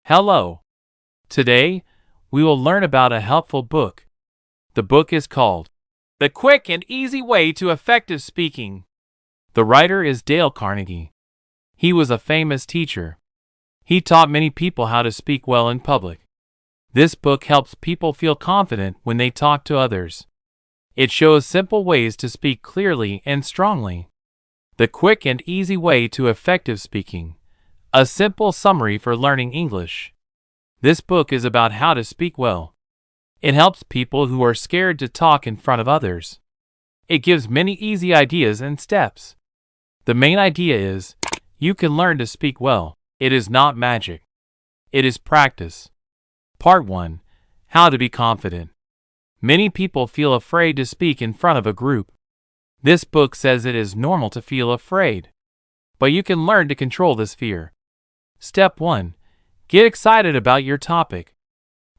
Hello. Today, we will learn about a helpful book. The book is called The Quick and Easy Way to Effective Speaking. The writer is Dale Carnegie. He was a famous teacher. He taught many people how to speak well in public. This book helps people feel confident when they talk to others. It shows simple ways to speak clearly and strongly. The Quick and Easy Way to Effective Speaking. A simple summary for learning English. This book is about how to speak well. It helps people who are scared to talk in front of others. It gives many easy ideas and steps. The main idea is, you can learn to speak well. It is not magic. It is practice. Part 1. How to be confident. Many people feel afraid to speak in front of a group. This book says it is normal to feel afraid. But you can learn to control this fear. Step 1. Get excited about your topic.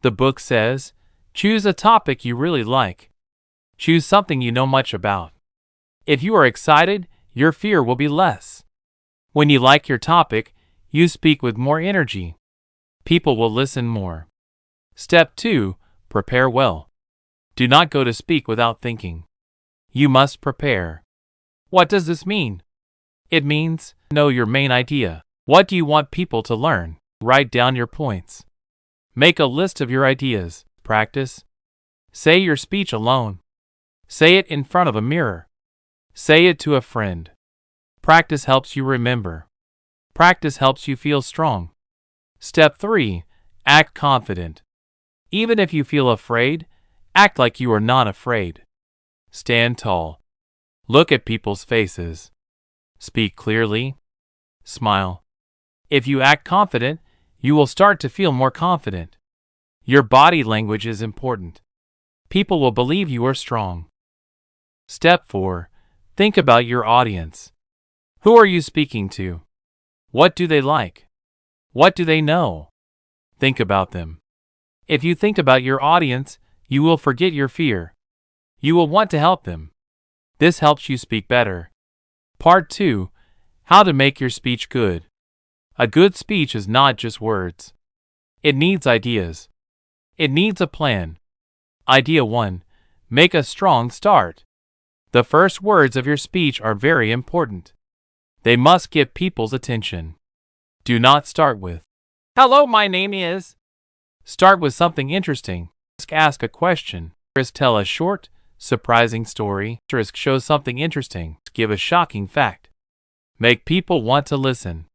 The book says, choose a topic you really like. Choose something you know much about. If you are excited, your fear will be less. When you like your topic, you speak with more energy. People will listen more. Step 2. Prepare well. Do not go to speak without thinking. You must prepare. What does this mean? It means, know your main idea. What do you want people to learn? Write down your points. Make a list of your ideas. Practice. Say your speech alone. Say it in front of a mirror. Say it to a friend. Practice helps you remember. Practice helps you feel strong. Step 3. Act confident. Even if you feel afraid, act like you are not afraid. Stand tall. Look at people's faces. Speak clearly. Smile. If you act confident, you will start to feel more confident. Your body language is important. People will believe you are strong. Step 4. Think about your audience. Who are you speaking to? What do they like? What do they know? Think about them. If you think about your audience, you will forget your fear. You will want to help them. This helps you speak better. Part 2. How to make your speech good. A good speech is not just words. It needs ideas. It needs a plan. Idea 1. Make a strong start. The first words of your speech are very important. They must get people's attention. Do not start with, "Hello, my name is." Start with something interesting. Ask a question. Tell a short, surprising story. Show something interesting. Give a shocking fact. Make people want to listen.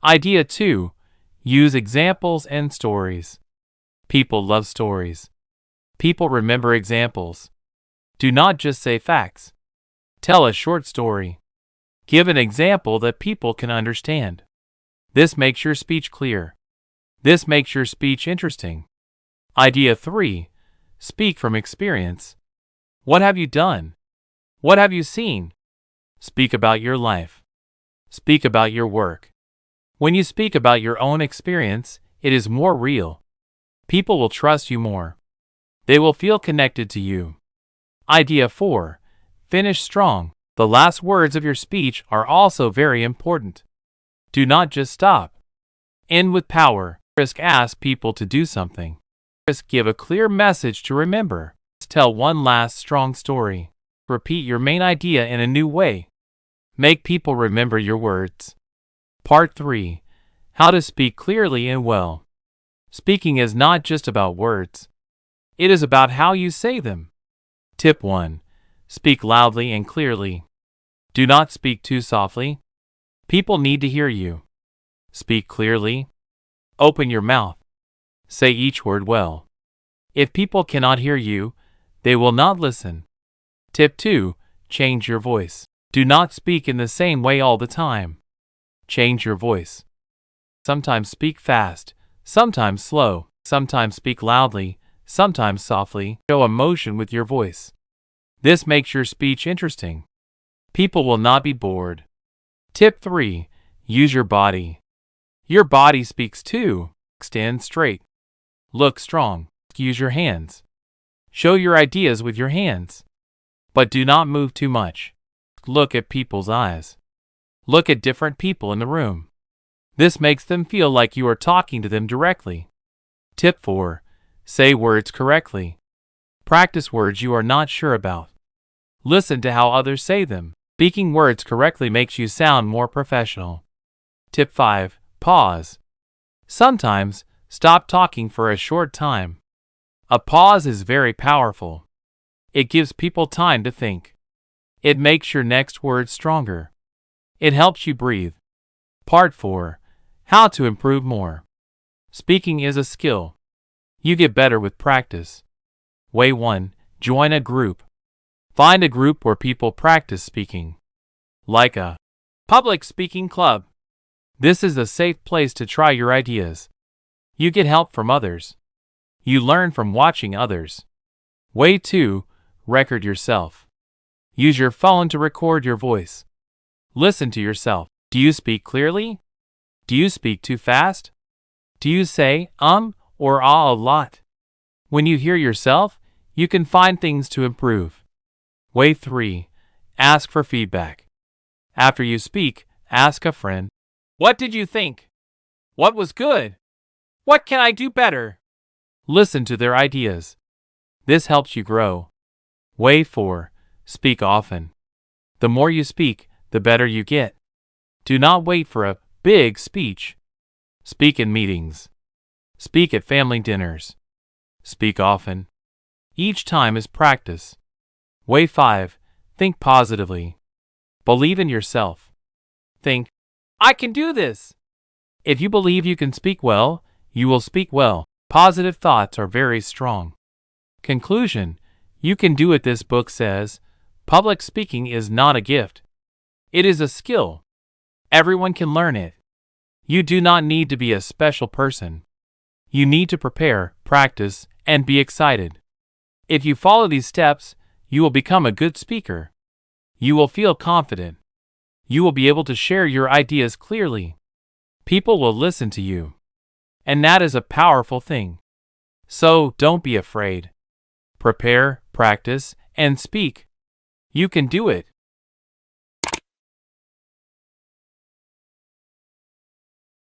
Idea 2. Use examples and stories. People love stories. People remember examples. Do not just say facts. Tell a short story. Give an example that people can understand. This makes your speech clear. This makes your speech interesting. Idea 3. Speak from experience. What have you done? What have you seen? Speak about your life. Speak about your work. When you speak about your own experience, it is more real. People will trust you more. They will feel connected to you. Idea 4. Finish strong. The last words of your speech are also very important. Do not just stop. End with power. Ask people to do something. Give a clear message to remember. Tell one last strong story. Repeat your main idea in a new way. Make people remember your words. Part 3. How to speak clearly and well. Speaking is not just about words. It is about how you say them. Tip 1. Speak loudly and clearly. Do not speak too softly. People need to hear you. Speak clearly. Open your mouth. Say each word well. If people cannot hear you, they will not listen. Tip 2. Change your voice. Do not speak in the same way all the time. Change your voice. Sometimes speak fast, sometimes slow, sometimes speak loudly, sometimes softly. Show emotion with your voice. This makes your speech interesting. People will not be bored. Tip 3. Use your body. Your body speaks too. Stand straight. Look strong. Use your hands. Show your ideas with your hands. But do not move too much. Look at people's eyes. Look at different people in the room. This makes them feel like you are talking to them directly. Tip 4. Say words correctly. Practice words you are not sure about. Listen to how others say them. Speaking words correctly makes you sound more professional. Tip 5. Pause. Sometimes, stop talking for a short time. A pause is very powerful. It gives people time to think. It makes your next word stronger. It helps you breathe. Part 4. How to improve more. Speaking is a skill. You get better with practice. Way 1. Join a group. Find a group where people practice speaking. Like a public speaking club. This is a safe place to try your ideas. You get help from others. You learn from watching others. Way 2. Record yourself. Use your phone to record your voice. Listen to yourself. Do you speak clearly? Do you speak too fast? Do you say or ah a lot? When you hear yourself, you can find things to improve. Way 3. Ask for feedback. After you speak, ask a friend. What did you think? What was good? What can I do better? Listen to their ideas. This helps you grow. Way 4. Speak often. The more you speak, the better you get. Do not wait for a big speech. Speak in meetings. Speak at family dinners. Speak often. Each time is practice. Way 5. Think positively. Believe in yourself. Think, I can do this. If you believe you can speak well, you will speak well. Positive thoughts are very strong. Conclusion. You can do it. This book says, public speaking is not a gift. It is a skill. Everyone can learn it. You do not need to be a special person. You need to prepare, practice, and be excited. If you follow these steps, you will become a good speaker. You will feel confident. You will be able to share your ideas clearly. People will listen to you. And that is a powerful thing. So don't be afraid. Prepare, practice, and speak. You can do it.